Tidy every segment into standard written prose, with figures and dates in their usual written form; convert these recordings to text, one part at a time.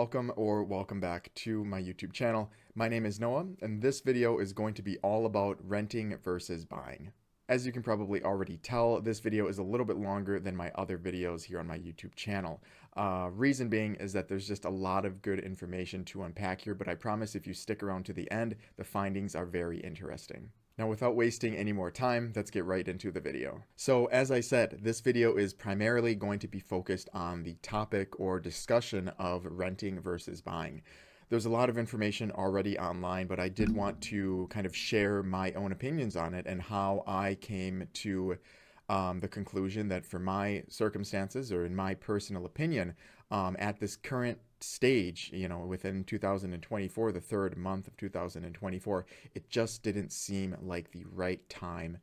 welcome or welcome back to my YouTube channel. My name is Noah, and this video is going to be all about renting versus buying. As you can probably already tell, this video is a little bit longer than my other videos here on my YouTube channel. Reason being is that there's just a lot of good information to unpack here, but I promise if you stick around to the end, the findings are very interesting. Now, without wasting any more time, let's get right into the video. So, as I said, this video is primarily going to be focused on the topic or discussion of renting versus buying. There's a lot of information already online, but I did want to kind of share my own opinions on it and how I came to the conclusion that for my circumstances, or in my personal opinion, at this current stage, within 2024, the third month of 2024, it just didn't seem like the right time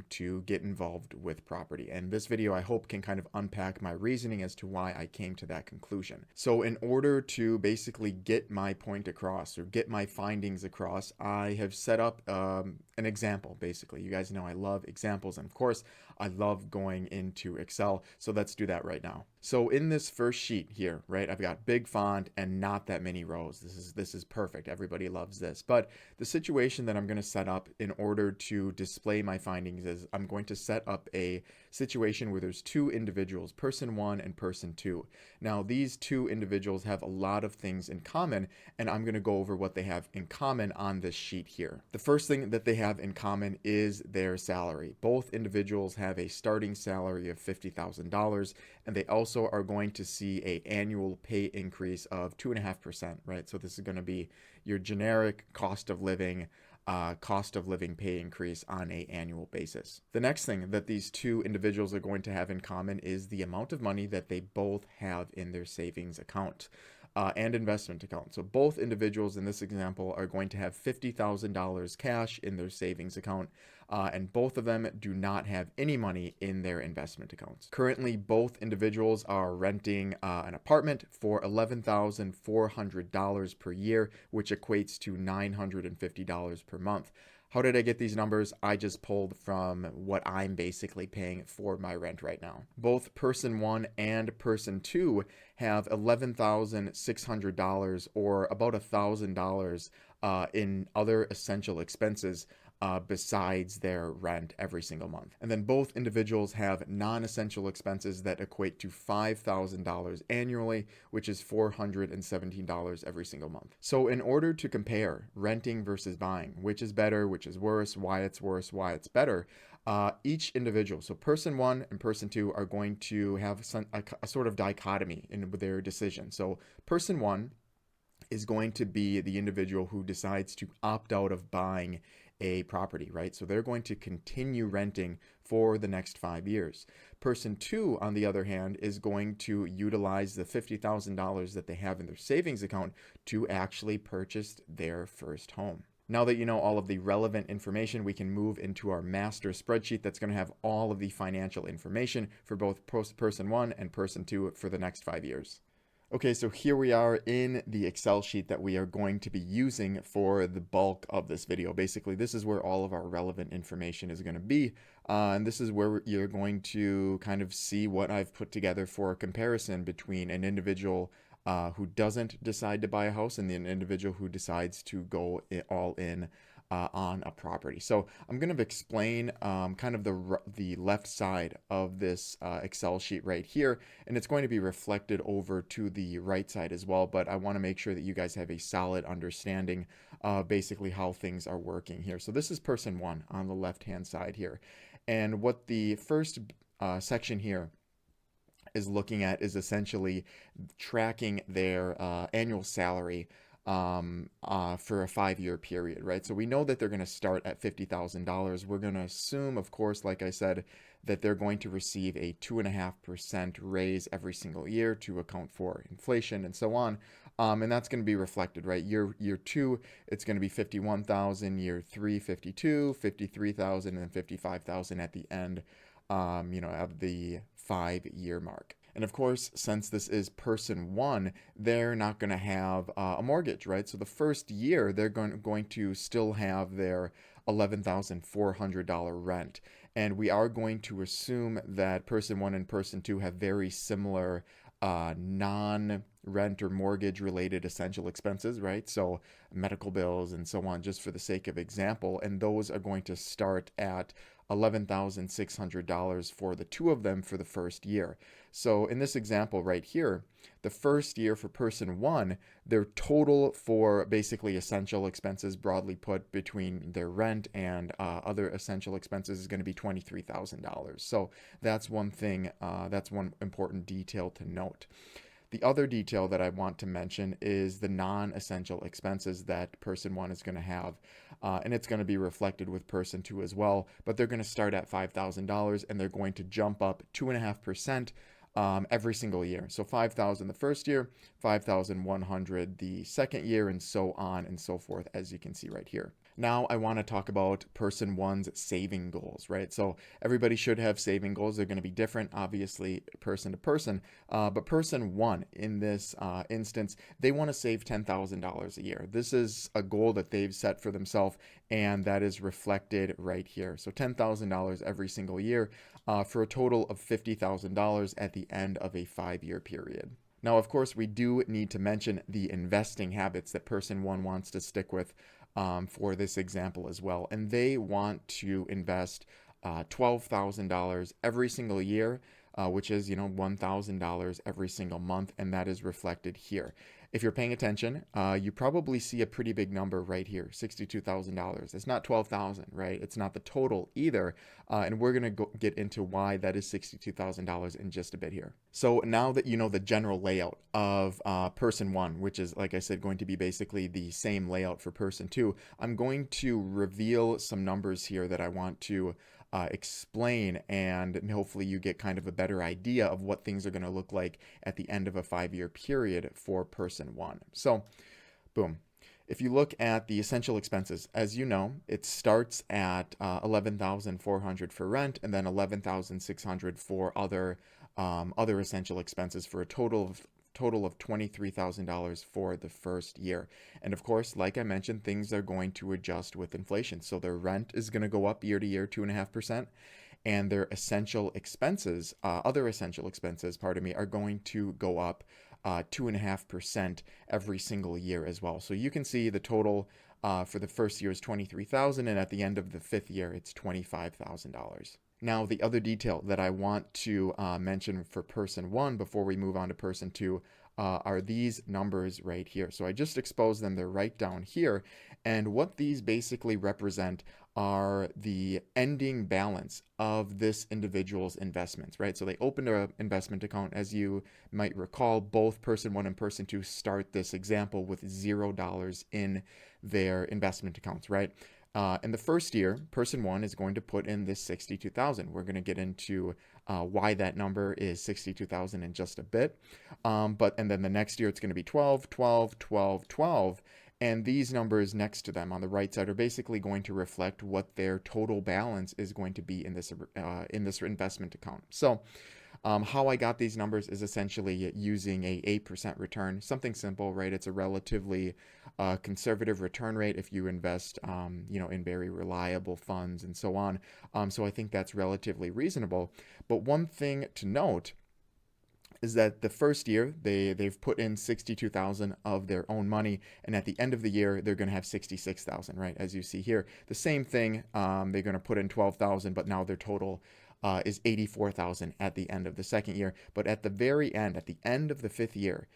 to get involved with property. And this video, I hope, can kind of unpack my reasoning as to why I came to that conclusion. So in order to basically get my point across or get my findings across, I have set up an example, basically. You guys know I love examples, and of course, I love going into Excel. So let's do that right now. So in this first sheet here, right, I've got big font and not that many rows. This is perfect. Everybody loves this. But the situation that I'm going to set up in order to display my findings is I'm going to set up a situation where there's two individuals, person one and person two. Now, these two individuals have a lot of things in common, and I'm going to go over what they have in common on this sheet here. The first thing that they have in common is their salary. Both individuals have a starting salary of $50,000, and they also are going to see an annual pay increase of 2.5%, right? So this is going to be your generic cost of living pay increase on an annual basis. The next thing that these two individuals are going to have in common is the amount of money that they both have in their savings account and investment account. So both individuals in this example are going to have $50,000 cash in their savings account, and both of them do not have any money in their investment accounts. Currently, both individuals are renting an apartment for $11,400 per year, which equates to $950 per month. How did I get these numbers? I just pulled from what I'm basically paying for my rent right now. Both person one and person two have $11,600 or about $1,000 in other essential expenses besides their rent every single month. And then both individuals have non-essential expenses that equate to $5,000 annually, which is $417 every single month. So in order to compare renting versus buying, which is better, which is worse, why it's worse, why it's better, each individual, so person one and person two, are going to have a sort of dichotomy in their decision. So person one is going to be the individual who decides to opt out of buying a property, right? So they're going to continue renting for the next 5 years. Person two, on the other hand, is going to utilize the $50,000 that they have in their savings account to actually purchase their first home. Now that you know all of the relevant information, we can move into our master spreadsheet that's going to have all of the financial information for both person one and person two for the next 5 years. Okay, so here we are in the Excel sheet that we are going to be using for the bulk of this video. Basically, this is where all of our relevant information is going to be, and this is where you're going to kind of see what I've put together for a comparison between an individual who doesn't decide to buy a house and an individual who decides to go all in on a property. So I'm going to explain kind of the left side of this Excel sheet right here, and it's going to be reflected over to the right side as well, but I want to make sure that you guys have a solid understanding of basically how things are working here. So this is person one on the left hand side here, and what the first section here is looking at is essentially tracking their annual salary for a 5-year period, right? So we know that they're going to start at $50,000. We're going to assume, of course, like I said, that they're going to receive a 2.5% raise every single year to account for inflation and so on. And that's going to be reflected, right? Year two, it's going to be 51,000. Year three, 52, 53,000, and 55,000 at the end, of the 5-year mark. And of course, since this is person one, they're not going to have a mortgage, right? So the first year, they're going to still have their $11,400 rent. And we are going to assume that person one and person two have very similar non rent or mortgage related essential expenses, right? So medical bills and so on, just for the sake of example. And those are going to start at $11,600 for the two of them for the first year. So in this example right here, the first year for person one, their total for basically essential expenses, broadly put, between their rent and other essential expenses is going to be $23,000. So that's one thing, that's one important detail to note. The other detail that I want to mention is the non-essential expenses that person one is going to have. And it's going to be reflected with person two as well, but they're going to start at $5,000 and they're going to jump up 2.5% every single year. So 5,000 the first year, 5,100 the second year, and so on and so forth, as you can see right here. Now I want to talk about person one's saving goals, right? So everybody should have saving goals. They're going to be different, obviously, person to person. But person one, in this instance, they want to save $10,000 a year. This is a goal that they've set for themselves, and that is reflected right here. So $10,000 every single year for a total of $50,000 at the end of a 5-year period. Now, of course, we do need to mention the investing habits that person one wants to stick with for this example as well. And they want to invest $12,000 every single year, which is, $1,000 every single month, and that is reflected here. If you're paying attention, you probably see a pretty big number right here, $62,000. It's not $12,000, right? It's not the total either, and we're going to get into why that is $62,000 in just a bit here. So now that you know the general layout of person one, which is, like I said, going to be basically the same layout for person two, I'm going to reveal some numbers here that I want to explain, and hopefully you get kind of a better idea of what things are going to look like at the end of a 5-year period for person one. So, boom. If you look at the essential expenses, as you know, it starts at $11,400 for rent, and then $11,600 for other essential expenses, for a total of $23,000 for the first year. And of course, like I mentioned, things are going to adjust with inflation. So their rent is going to go up year to year 2.5%, and their essential expenses, other essential expenses, are going to go up 2.5% every single year as well. So you can see the total for the first year is $23,000, and at the end of the 5th year, it's $25,000. Now, the other detail that I want to mention for person one before we move on to person two are these numbers right here. So I just exposed them. They're right down here. And what these basically represent are the ending balance of this individual's investments, right? So they opened an investment account. As you might recall, both person one and person two start this example with $0 in their investment accounts, right? In the first year, person one is going to put in this $62,000. We're going to get into why that number is $62,000 in just a bit. And then the next year, it's going to be 12, 12, 12, 12. And these numbers next to them on the right side are basically going to reflect what their total balance is going to be in this investment account. So how I got these numbers is essentially using a 8% return, something simple, right? It's a relatively conservative return rate if you invest, in very reliable funds and so on. So I think that's relatively reasonable. But one thing to note is that the first year they've put in $62,000 of their own money, and at the end of the year they're going to have $66,000, right? As you see here, the same thing. They're going to put in $12,000, but now their total is $84,000 at the end of the second year. But at the very end, at the end of the 5th year,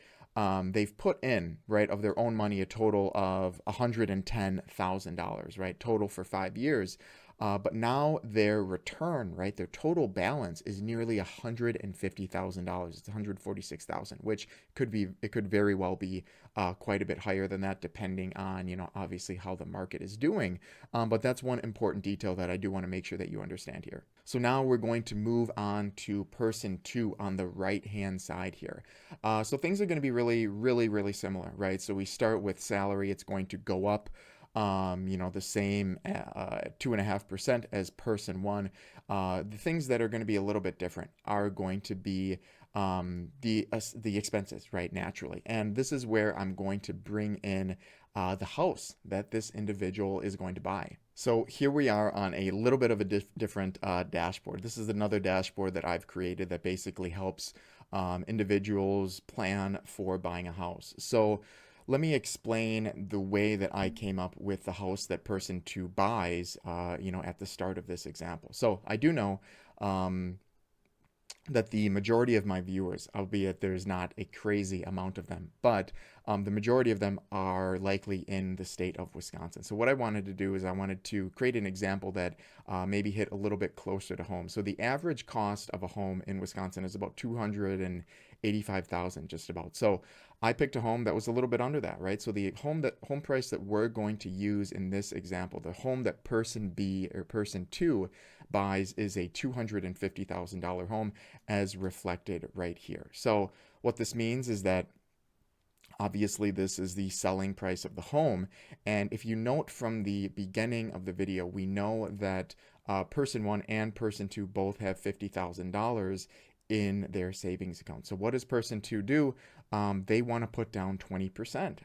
they've put in, right, of their own money a total of $110,000, right, total for 5 years. But now their return, right, their total balance is nearly $150,000. It's $146,000, which could very well be quite a bit higher than that, depending on, obviously how the market is doing. But that's one important detail that I do want to make sure that you understand here. So now we're going to move on to person two on the right-hand side here. So things are going to be really, really, really similar, right? So we start with salary. It's going to go up. The same 2.5% as person one. The things that are going to be a little bit different are going to be the expenses, right, naturally. And this is where I'm going to bring in the house that this individual is going to buy. So here we are on a little bit of a different dashboard. This is another dashboard that I've created that basically helps individuals plan for buying a house. So let me explain the way that I came up with the house that person two buys, at the start of this example. So I do know um, that the majority of my viewers, albeit there's not a crazy amount of them, but the majority of them are likely in the state of Wisconsin. So what I wanted to do is I wanted to create an example that maybe hit a little bit closer to home. So the average cost of a home in Wisconsin is about 285,000, just about. So I picked a home that was a little bit under that, right? So the home price that we're going to use in this example, the home that person B or person two buys, is a $250,000 home, as reflected right here. So what this means is that obviously this is the selling price of the home. And if you note from the beginning of the video, we know that person one and person two both have $50,000 in their savings account. So what does person two do? They want to put down 20%,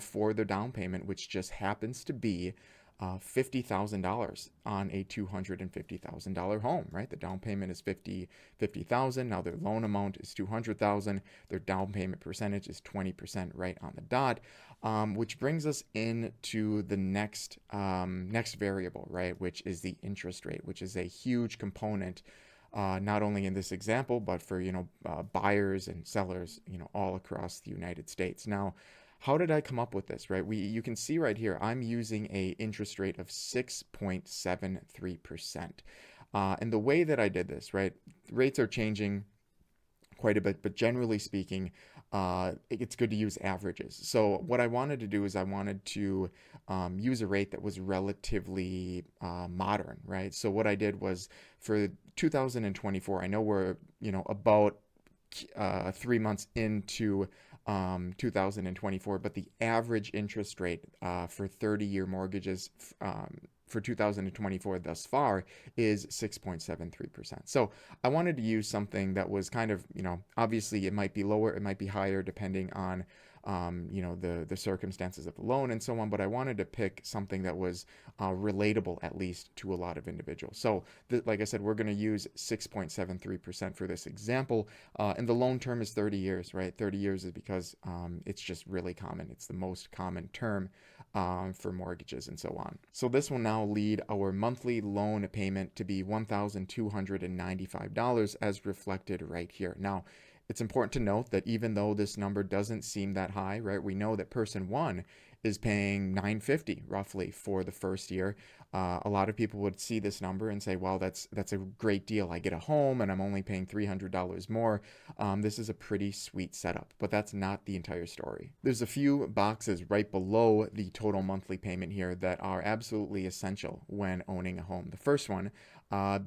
for their down payment, which just happens to be $50,000 on a $250,000 home, right? The down payment is 50,000. Now their loan amount is 200,000. Their down payment percentage is 20% right on the dot, which brings us into the next variable, right? Which is the interest rate, which is a huge component. Not only in this example, but for buyers and sellers, all across the United States. Now, how did I come up with this, right? You can see right here, I'm using a interest rate of 6.73%. And the way that I did this, right, rates are changing quite a bit, but generally speaking, it's good to use averages. So what I wanted to do is I wanted to use a rate that was relatively modern, right? So what I did was for 2024, I know we're, about 3 months into 2024, but the average interest rate for 30-year mortgages for 2024 thus far is 6.73%. So I wanted to use something that was kind of, obviously it might be lower, it might be higher depending on, the circumstances of the loan and so on, but I wanted to pick something that was relatable at least to a lot of individuals. So like I said, we're going to use 6.73% for this example, and the loan term is 30 years, right? 30 years is because it's just really common. It's the most common term for mortgages and so on. So this will now lead our monthly loan payment to be $1,295 as reflected right here. Now, it's important to note that even though this number doesn't seem that high, right, we know that person one is paying $950 roughly for the first year. A lot of people would see this number and say, well, that's a great deal. I get a home and I'm only paying $300 more. This is a pretty sweet setup, but that's not the entire story. There's a few boxes right below the total monthly payment here that are absolutely essential when owning a home. The first one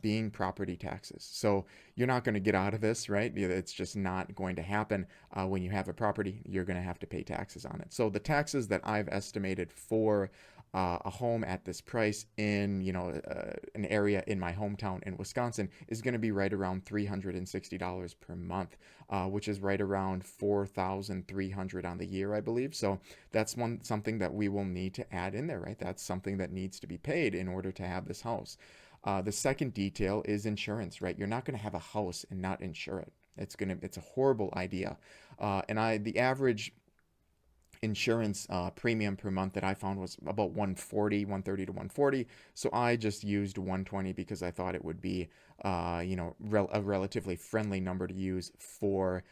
being property taxes. So you're not going to get out of this, right? It's just not going to happen. When you have a property, you're going to have to pay taxes on it. So the taxes that I've estimated for a home at this price in an area in my hometown in Wisconsin is going to be right around $360 per month, which is right around $4,300 on the year, I believe. So that's something that we will need to add in there, right? That's something that needs to be paid in order to have this house. The second detail is insurance, right? You're not going to have a house and not insure it. It's a horrible idea. The average insurance premium per month that I found was about 130 to 140. So I just used 120 because I thought it would be, a relatively friendly number to use for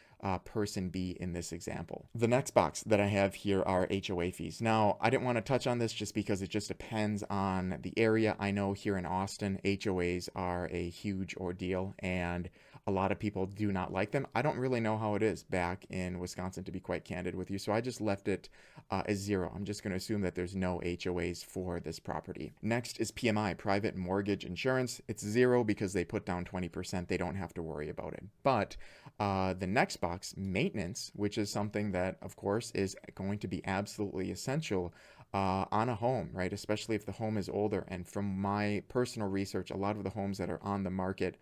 person B in this example. The next box that I have here are HOA fees. Now, I didn't want to touch on this just because it just depends on the area. I know here in Austin, HOAs are a huge ordeal and a lot of people do not like them. I don't really know how it is back in Wisconsin, to be quite candid with you. So I just left it as 0. I'm just going to assume that there's no HOAs for this property. Next is PMI, private mortgage insurance. It's 0 because they put down 20%. They don't have to worry about it. But the next box, maintenance, which is something that, of course, is going to be absolutely essential on a home, right? Especially if the home is older. And from my personal research, a lot of the homes that are on the market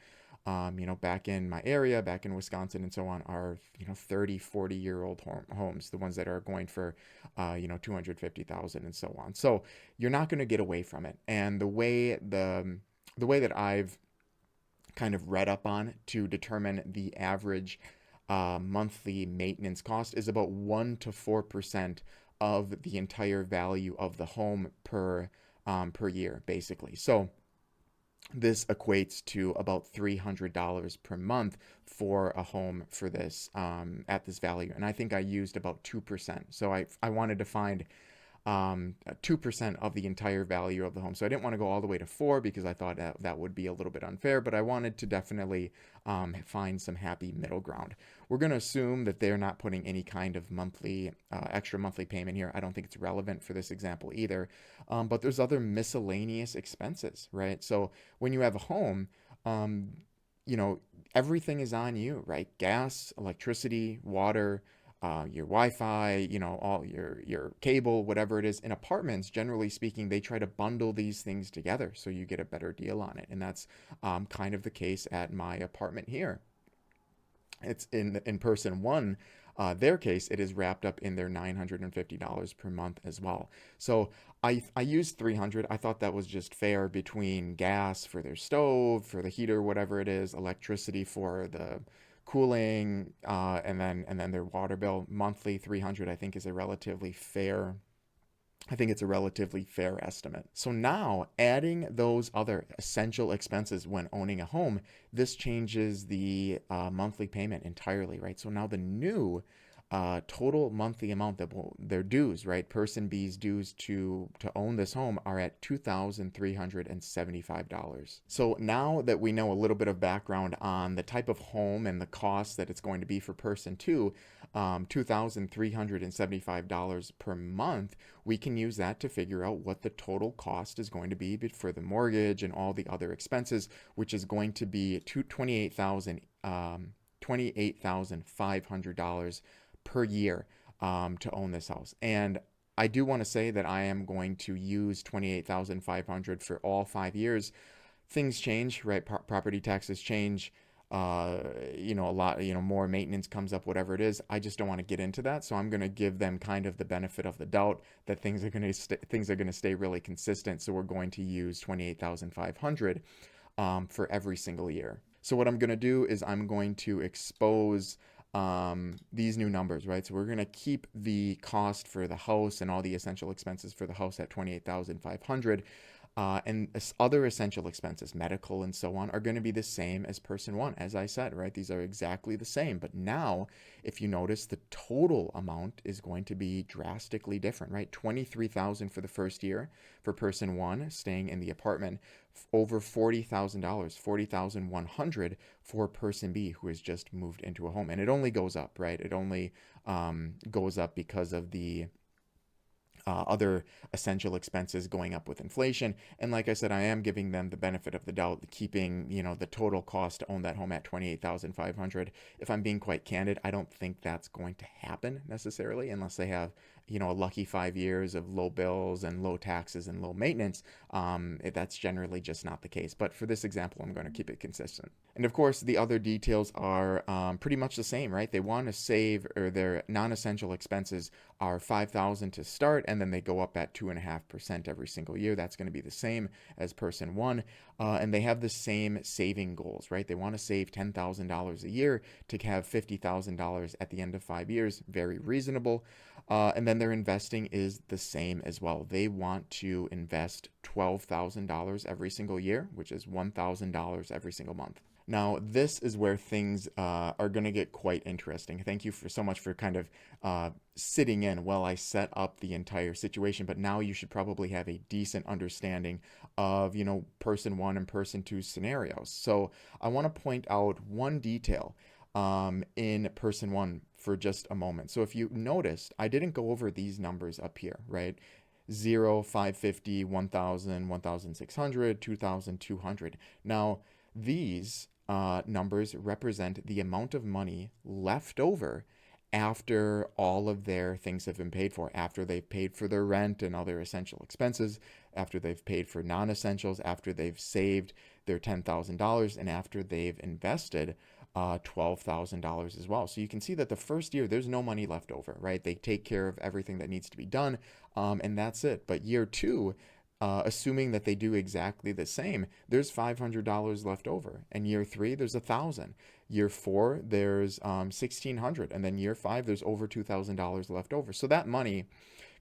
back in my area, back in Wisconsin and so on, are, 30, 40-year-old homes, the ones that are going for, 250,000 and so on. So you're not going to get away from it. And the way that I've kind of read up on to determine the average monthly maintenance cost is about 1 to 4% of the entire value of the home per year, basically. So this equates to about $300 per month for a home for this at this value. And I think I used about 2%. So I wanted to find 2% of the entire value of the home. So I didn't want to go all the way to 4 because I thought that would be a little bit unfair, but I wanted to definitely find some happy middle ground. We're going to assume that they're not putting any kind of extra monthly payment here. I don't think it's relevant for this example either. But there's other miscellaneous expenses, right? So when you have a home, um, you know, everything is on you, right? Gas, electricity, water, your Wi-Fi, all your cable, whatever it is. In apartments, generally speaking, they try to bundle these things together so you get a better deal on it, and that's kind of the case at my apartment here. It's in person one. Their case, it is wrapped up in their $950 per month as well. So I used 300. I thought that was just fair between gas for their stove, for the heater, whatever it is, electricity for the cooling, and then their water bill monthly 300. I think it's a relatively fair estimate. So now, adding those other essential expenses when owning a home, this changes the monthly payment entirely, right? So now the new total monthly amount that their dues, right? Person B's dues to own this home are at $2,375. So now that we know a little bit of background on the type of home and the cost that it's going to be for person two, $2,375 per month, we can use that to figure out what the total cost is going to be for the mortgage and all the other expenses, which is going to be $28,500 per year to own this house. And I do want to say that I am going to use $28,500 for all 5 years. Things change, right? Property taxes change. A lot, more maintenance comes up, whatever it is. I just don't want to get into that. So I'm going to give them kind of the benefit of the doubt that things are going to stay really consistent. So we're going to use 28,500 for every single year. So what I'm going to do is I'm going to expose these new numbers, right? So we're going to keep the cost for the house and all the essential expenses for the house at 28,500. And other essential expenses, medical and so on, are going to be the same as person one. As I said, right, these are exactly the same. But now, if you notice, the total amount is going to be drastically different, right? 23,000 for the first year for person one staying in the apartment, over $40,000, 40,100 for person B who has just moved into a home. And it only goes up, right? It only goes up because of the other essential expenses going up with inflation. And like I said, I am giving them the benefit of the doubt, keeping the total cost to own that home at 28,500. If I'm being quite candid, I don't think that's going to happen necessarily unless they have a lucky 5 years of low bills and low taxes and low maintenance. That's generally just not the case. But for this example, I'm going to keep it consistent. And of course, the other details are pretty much the same, right? They want to save, or their non-essential expenses are $5,000 to start, and then they go up at 2.5% every single year. That's going to be the same as person one. And they have the same saving goals, right? They want to save $10,000 a year to have $50,000 at the end of 5 years. Very reasonable. And then their investing is the same as well. They want to invest $12,000 every single year, which is $1,000 every single month. Now, this is where things are going to get quite interesting. Thank you so much for kind of sitting in while I set up the entire situation. But now you should probably have a decent understanding of, person one and person two scenarios. So I want to point out one detail in person one for just a moment. So if you noticed, I didn't go over these numbers up here, right? 0, 550, 1,000, 1,600, 2,200. Now, these numbers represent the amount of money left over after all of their things have been paid for, after they've paid for their rent and other essential expenses, after they've paid for non-essentials, after they've saved their $10,000, and after they've invested $12,000 as well. So you can see that the first year, there's no money left over, right? They take care of everything that needs to be done, and that's it. But year two, assuming that they do exactly the same, there's $500 left over. And year three, there's 1,000. Year four, there's 1,600, and then year five, there's over $2,000 left over. So that money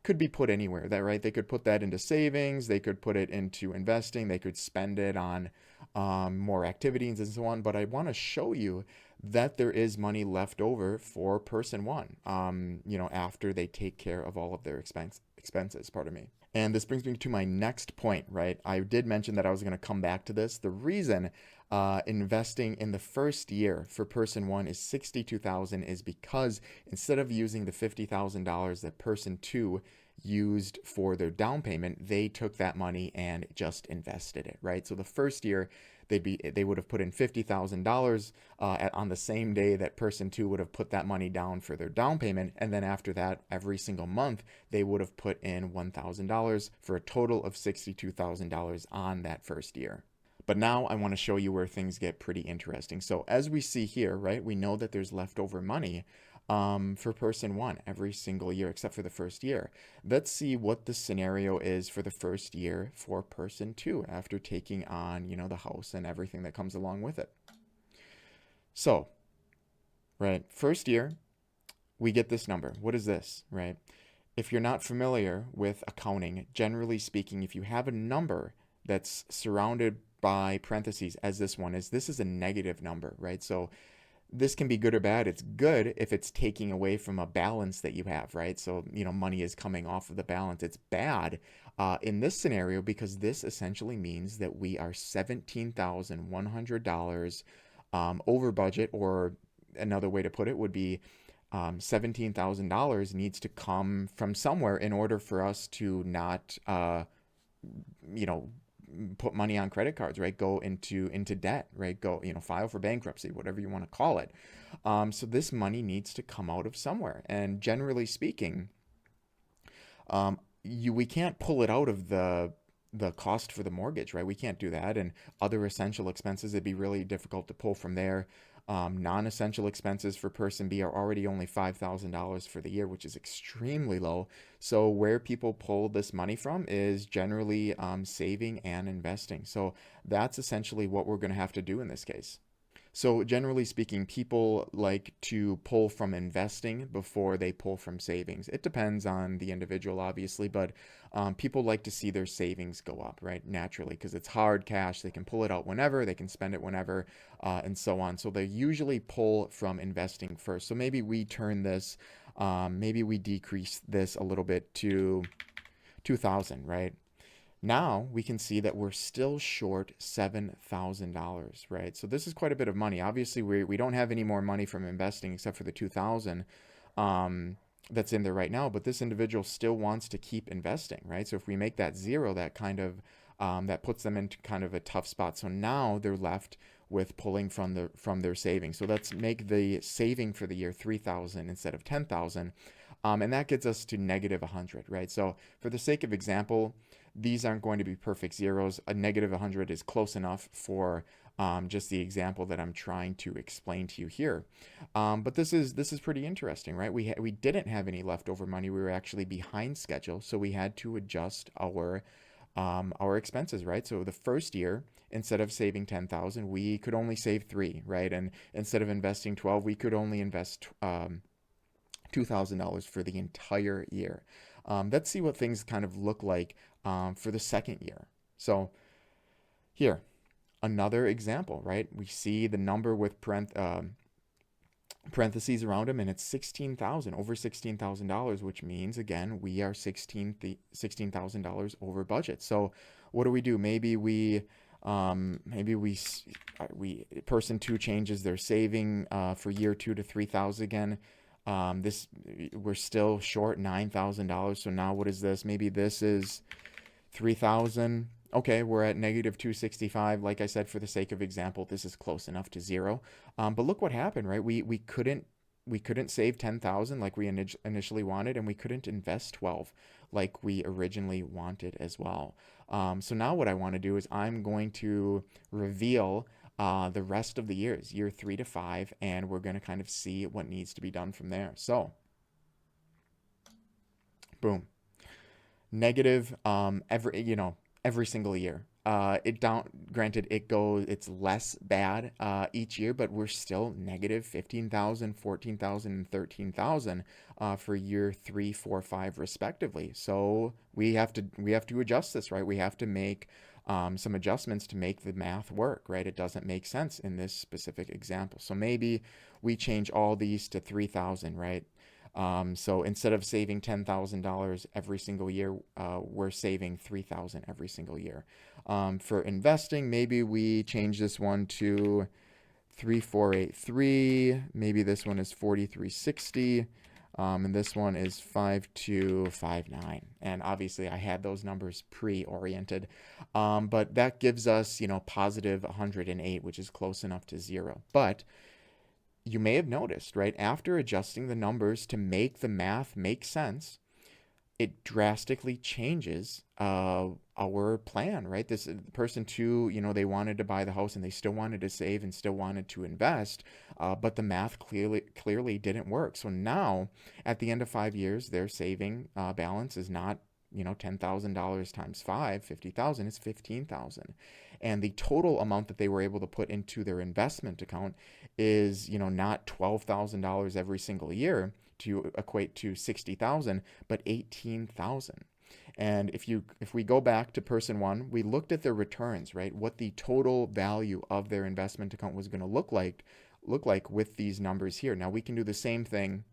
could be put anywhere. That right? They could put that into savings. They could put it into investing. They could spend it on more activities and so on. But I want to show you that there is money left over for person one. After they take care of all of their expenses. Pardon me. And this brings me to my next point, right? I did mention that I was going to come back to this. The reason investing in the first year for person one is $62,000 is because instead of using the $50,000 that person two used for their down payment, they took that money and just invested it, right? So the first year they would have put in $50,000 on the same day that person two would have put that money down for their down payment, and then after that, every single month they would have put in $1,000 for a total of $62,000 on that first year. But now I want to show you where things get pretty interesting. So as we see here, right, we know that there's leftover money for person one every single year except for the first year. Let's see what the scenario is for the first year for person two after taking on, the house and everything that comes along with it. So, right, first year, we get this number. What is this, right? If you're not familiar with accounting, generally speaking, if you have a number that's surrounded by parentheses as this one is, this is a negative number, right? So this can be good or bad. It's good if it's taking away from a balance that you have, right? So, money is coming off of the balance. It's bad in this scenario because this essentially means that we are $17,100 over budget, or another way to put it would be $17,000 needs to come from somewhere in order for us to not, put money on credit cards, right? Go into debt, right? Go, file for bankruptcy, whatever you want to call it. So this money needs to come out of somewhere. And generally speaking, we can't pull it out of the cost for the mortgage, right? We can't do that. And other essential expenses, it'd be really difficult to pull from there. Non-essential expenses for person B are already only $5,000 for the year, which is extremely low. So where people pull this money from is generally saving and investing. So that's essentially what we're going to have to do in this case. So generally speaking, people like to pull from investing before they pull from savings. It depends on the individual, obviously, but people like to see their savings go up, right? Naturally, because it's hard cash. They can pull it out whenever, they can spend it whenever, and so on. So they usually pull from investing first. So maybe we turn this, maybe we decrease this a little bit to 2,000, right? Now we can see that we're still short $7,000, right? So this is quite a bit of money. Obviously, we don't have any more money from investing except for the 2,000 that's in there right now. But this individual still wants to keep investing, right? So if we make that zero, that kind of that puts them into kind of a tough spot. So now they're left with pulling from their savings. So let's make the saving for the year 3,000 instead of 10,000, and that gets us to negative 100, right? So for the sake of example, these aren't going to be perfect zeros. A negative 100 is close enough for just the example that I'm trying to explain to you here. But this is pretty interesting, right? We didn't have any leftover money. We were actually behind schedule, so we had to adjust our expenses, right? So the first year, instead of saving 10,000, we could only save 3, right? And instead of investing 12, we could only invest $2,000 for the entire year. Let's see what things kind of look like for the second year. So here, another example, right? We see the number with parentheses around them, and it's 16,000, over $16,000, which means, again, we are $16,000 over budget. So what do? Maybe person two changes their saving for year 2 to 3,000 again. We're still short $9,000. So now what is this? Maybe this is 3,000. Okay, we're at negative 265. Like I said, for the sake of example, this is close enough to zero. But look what happened, right? We couldn't save 10,000 like we initially wanted, and we couldn't invest 12 like we originally wanted as well. So now what I want to do is I'm going to reveal the rest of the years, year 3 to 5, and we're going to kind of see what needs to be done from there. So, boom. Negative, every single year. Granted, it's less bad each year, but we're still negative 15,000, 14,000, and 13,000 for year 3, 4, 5, respectively. So we have to adjust this, right? We have to make some adjustments to make the math work, right? It doesn't make sense in this specific example. So maybe we change all these to 3,000, right? So instead of saving $10,000 every single year, we're saving 3,000 every single year. For investing, maybe we change this one to 3483. Maybe this one is 4360. And this one is 5259. And obviously I had those numbers pre-oriented. But that gives us, positive 108, which is close enough to zero. But you may have noticed, right, after adjusting the numbers to make the math make sense, it drastically changes our plan, right? This person too, they wanted to buy the house and they still wanted to save and still wanted to invest, but the math clearly didn't work. So now, at the end of 5 years, their saving balance is not $10,000 times 5, 50,000, it's 15,000. And the total amount that they were able to put into their investment account is, not $12,000 every single year to equate to 60,000, but 18,000. And if we go back to person one, we looked at their returns, right? What the total value of their investment account was going to look like with these numbers here. Now we can do the same thing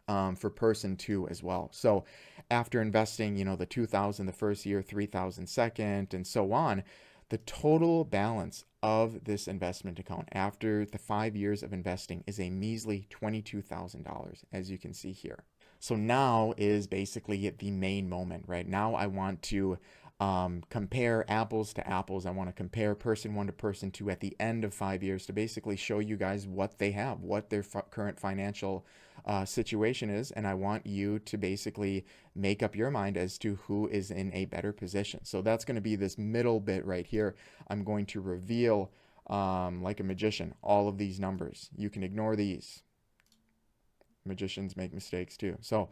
for person two as well. So after investing, the 2,000 the first year, 3,000 second, and so on, the total balance of this investment account after the 5 years of investing is a measly $22,000, as you can see here. So now is basically the main moment, right? Now I want to compare apples to apples. I want to compare person one to person two at the end of 5 years to basically show you guys what they have, what their current financial situation is. And I want you to basically make up your mind as to who is in a better position. So that's going to be this middle bit right here. I'm going to reveal, like a magician, all of these numbers. You can ignore these. Magicians make mistakes too. So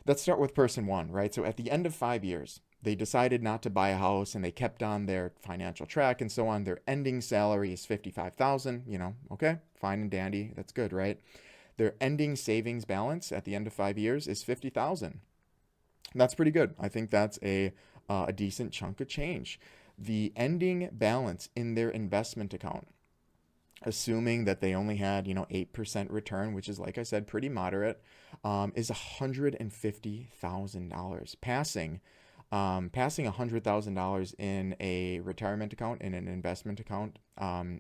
let's start with person one, right? So at the end of 5 years, they decided not to buy a house and they kept on their financial track and so on. Their ending salary is 55,000, okay, fine and dandy. That's good, right? Their ending savings balance at the end of 5 years is 50,000. That's pretty good. I think that's a decent chunk of change. The ending balance in their investment account, assuming that they only had 8% return, which is, like I said, pretty moderate, is $150,000. Passing $100,000 in a retirement account, in an investment account,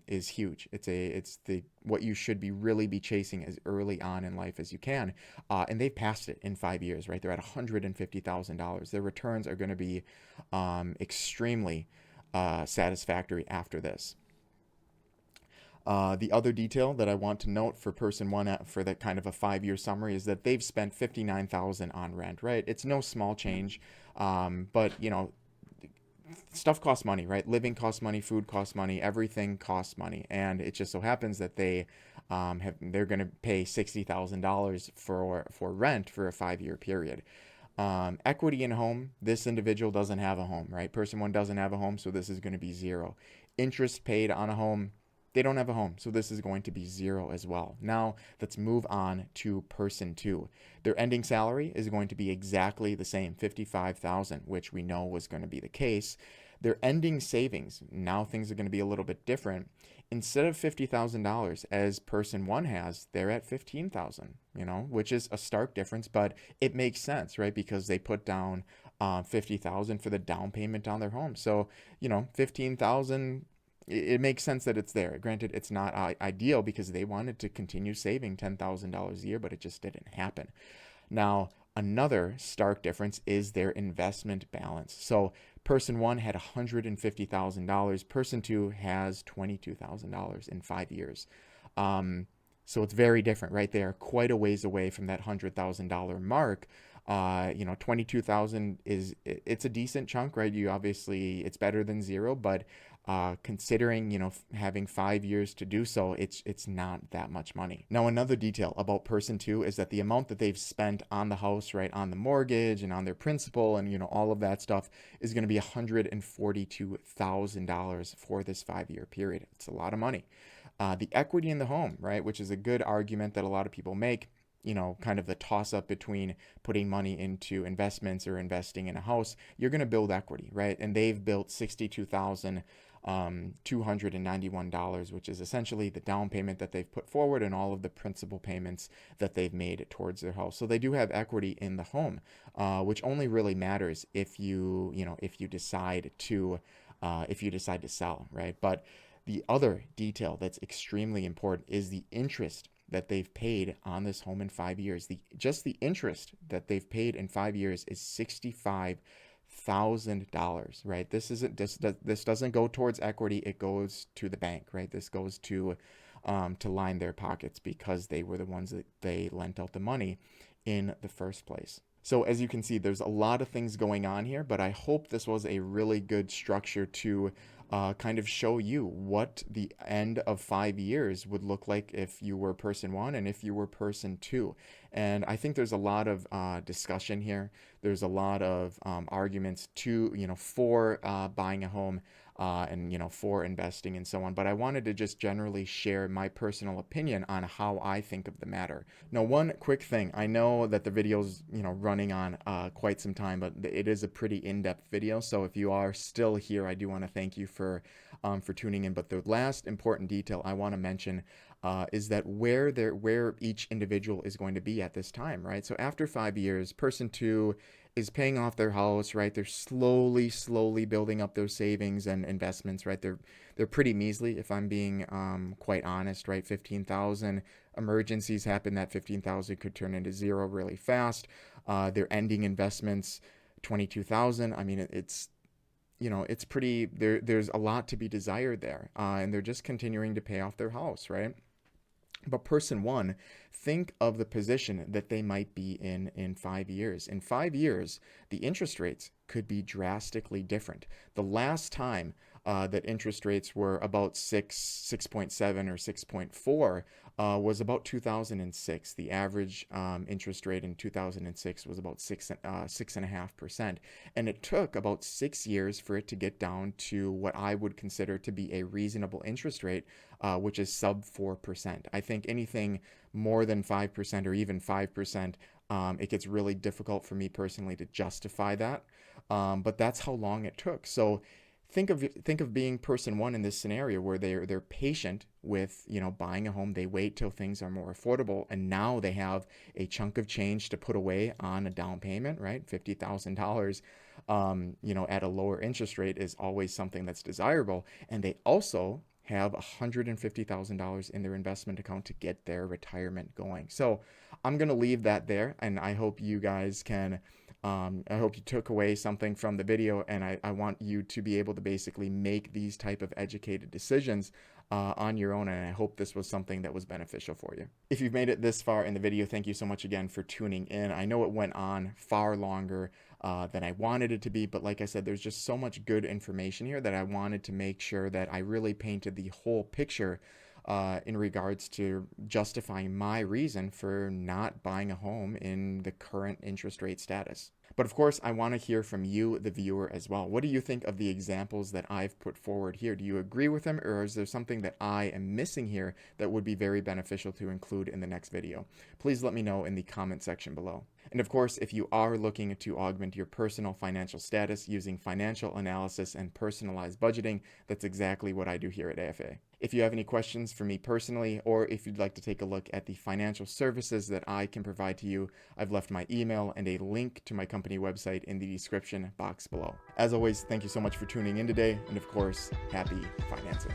is huge. It's what you should really be chasing as early on in life as you can, and they've passed it in 5 years, right? They're at $150,000. Their returns are going to be extremely satisfactory after this. The other detail that I want to note for person one for that kind of a 5-year summary is that they've spent $59,000 on rent, right? It's no small change, but stuff costs money, right? Living costs money, food costs money, everything costs money, and it just so happens that they're going to pay $60,000 for rent for a 5-year period. Equity in home, this individual doesn't have a home, right? Person one doesn't have a home, so this is going to be zero. Interest paid on a home, they don't have a home, so this is going to be zero as well. Now, let's move on to person two. Their ending salary is going to be exactly the same, 55,000, which we know was going to be the case. Their ending savings, now things are going to be a little bit different. Instead of $50,000 as person one has, they're at 15,000, which is a stark difference, but it makes sense, right? Because they put down 50,000 for the down payment on their home. So, 15,000, it makes sense that it's there. Granted, it's not ideal because they wanted to continue saving $10,000 a year, but it just didn't happen. Now, another stark difference is their investment balance. So person one had $150,000. Person two has $22,000 in 5 years. So it's very different, right? They are quite a ways away from that $100,000 mark. 22,000 it's a decent chunk, right? It's better than zero, but considering, having 5 years to do so, it's not that much money. Now, another detail about person two is that the amount that they've spent on the house, right, on the mortgage and on their principal and, all of that stuff is going to be $142,000 for this 5-year period. It's a lot of money. The equity in the home, right, which is a good argument that a lot of people make, kind of the toss up between putting money into investments or investing in a house, you're going to build equity, right? And they've built $62,291, which is essentially the down payment that they've put forward and all of the principal payments that they've made towards their house. So they do have equity in the home, which only really matters if you decide to sell, right? But the other detail that's extremely important is the interest that they've paid on this home in 5 years. Just the interest that they've paid in 5 years is $65,000, right? This doesn't go towards equity. It goes to the bank, right? This goes to line their pockets because they were the ones that they lent out the money in the first place. So as you can see, there's a lot of things going on here, but I hope this was a really good structure to kind of show you what the end of 5 years would look like if you were person one and if you were person two. And I think there's a lot of discussion here. There's a lot of arguments for buying a home and for investing and so on. But I wanted to just generally share my personal opinion on how I think of the matter. Now, one quick thing. I know that the video's running on quite some time, but it is a pretty in-depth video. So if you are still here, I do want to thank you for tuning in. But the last important detail I want to mention is that where each individual is going to be at this time, right? So after 5 years, person two is paying off their house, right? They're slowly building up their savings and investments, right? They're pretty measly, if I'm being quite honest, right? 15,000 emergencies happen. That 15,000 could turn into zero really fast. Their ending investments, 22,000. I mean, it's pretty. There's a lot to be desired there, and they're just continuing to pay off their house, right? But person one, think of the position that they might be in 5 years. In 5 years, the interest rates could be drastically different. The last time that interest rates were about 6.7 or 6.4 was about 2006. The average interest rate in 2006 was about 6.5%. And it took about 6 years for it to get down to what I would consider to be a reasonable interest rate, which is sub 4%. I think anything more than 5% or even 5%, it gets really difficult for me personally to justify that. But that's how long it took. So think of being person one in this scenario where they're patient with buying a home. They wait till things are more affordable, and now they have a chunk of change to put away on a down payment, right? $50,000 at a lower interest rate is always something that's desirable. And they also have $150,000 in their investment account to get their retirement going. So I'm going to leave that there, and I hope you guys can I hope you took away something from the video, and I want you to be able to basically make these type of educated decisions on your own, and I hope this was something that was beneficial for you. If you've made it this far in the video, thank you so much again for tuning in. I know it went on far longer than I wanted it to be, but like I said, there's just so much good information here that I wanted to make sure that I really painted the whole picture in regards to justifying my reason for not buying a home in the current interest rate status. But of course, I want to hear from you, the viewer, as well. What do you think of the examples that I've put forward here? Do you agree with them, or is there something that I am missing here that would be very beneficial to include in the next video? Please let me know in the comment section below. And of course, if you are looking to augment your personal financial status using financial analysis and personalized budgeting, that's exactly what I do here at AFA. If you have any questions for me personally, or if you'd like to take a look at the financial services that I can provide to you, I've left my email and a link to my company website in the description box below. As always, thank you so much for tuning in today, and of course, happy financing.